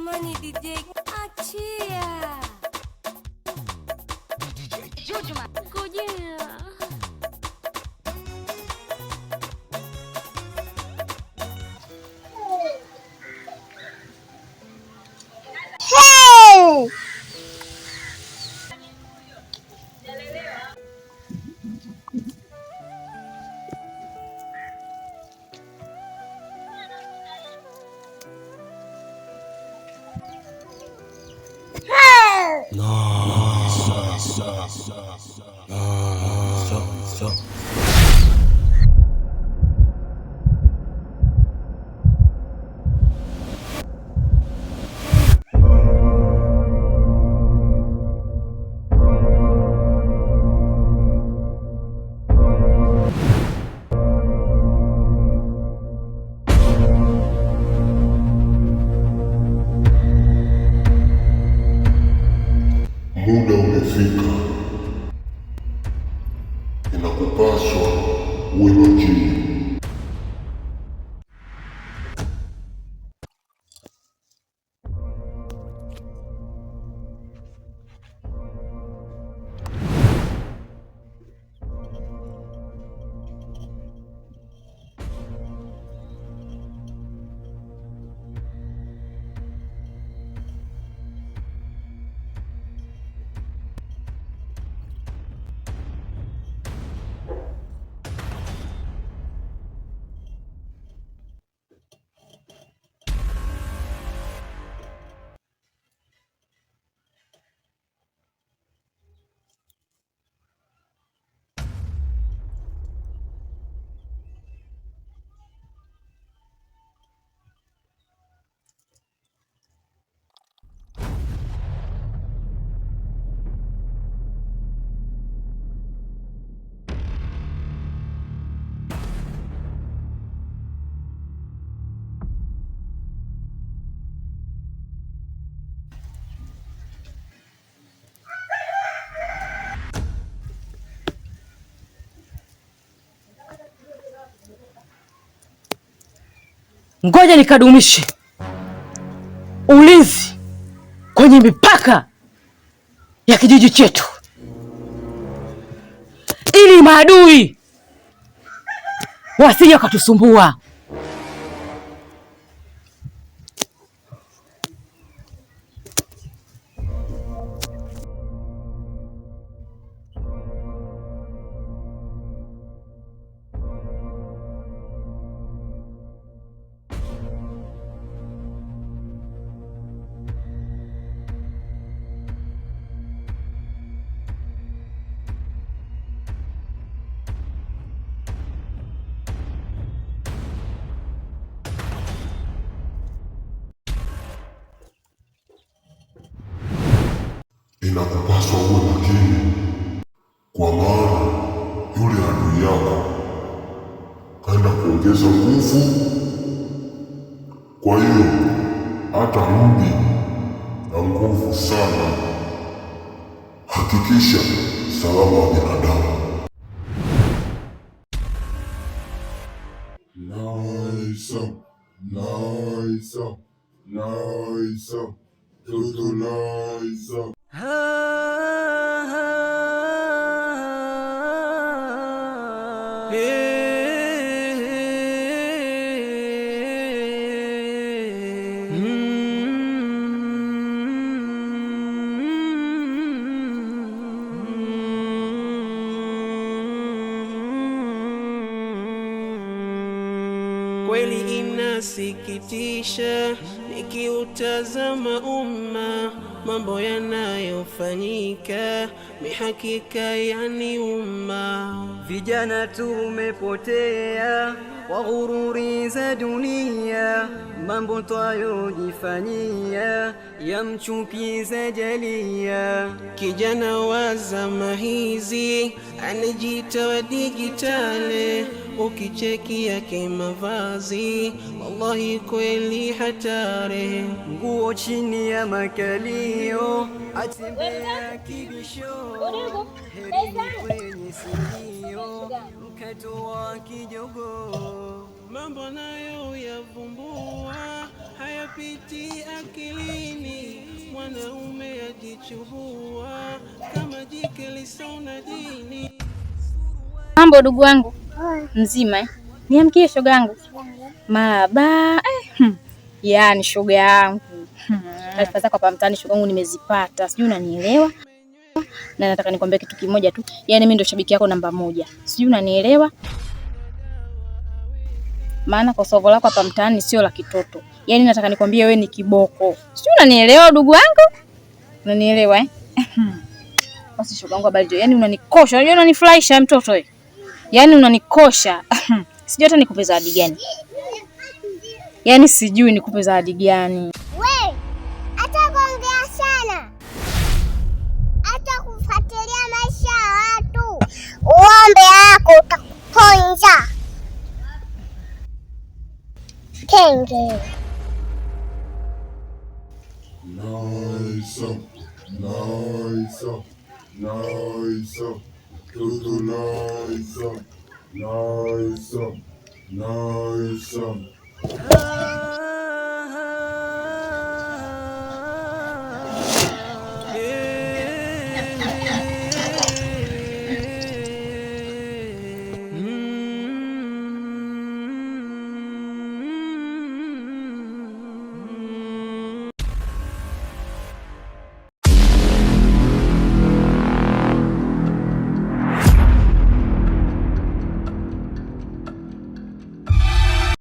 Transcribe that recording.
Jamani DJ, achia. Jujuma, ngojea. Hey! Muda umefika, inakupaswa uwe makini. Ngoja nikadumishe ulinzi kwenye mipaka ya kijiji chetu ili maadui wasije wakatusumbua. Inakupaswa uwe makini, kwa maana yule adui yako kaenda kuongeza nguvu. Kwa hiyo hata mbi na nguvu sana, hakikisha salama wa binadamu. Nice. Toto nice. Kweli inasikitisha nikiutazama umma, mambo yanayofanyika mihakika yaniuma. Vijana tumepotea kwa ghururi za dunia, mambo twayojifanyia yamchukiza jalia. Kijana wa zama hizi anajiita wa digitale, ukicheki yake mavazi wallahi kweli hatari. Nguo chini ya makalio, atembea kibisho, herini kwenye sikio, mkato wa kijogo. mambo nayo yavumbua, hayapiti akilini, mwanaume ajichubua kama jike lisona dini. Mambo ndugu wangu mzima Niamkie shoga yangu. Maraba. Yaani shoga yangu. Taarifa zako hapa mtaani shoga yangu nimezipata. Sijui unanielewa? Na nataka nikwambie kitu kimoja tu. Yaani mimi ndio shabiki yako namba 1. Sijui unanielewa? Maana kwa sovo lako hapa mtaani sio la kitoto. Yaani nataka nikwambie wewe ni kiboko. Sijui unanielewa ndugu wangu? Unanielewa Basi shoga yangu habari ndio. Yaani unanikosha. Unajua unanifurahisha mtoto wewe. Yaani unanikosha. Sijui hata nikupe zawadi gani. Yaani sijui nikupe zawadi gani. We, hata kuongea sana. Hata kufuatilia maisha ya watu. Uombe yako utakuponza. Kenge. Nice. Toto nice.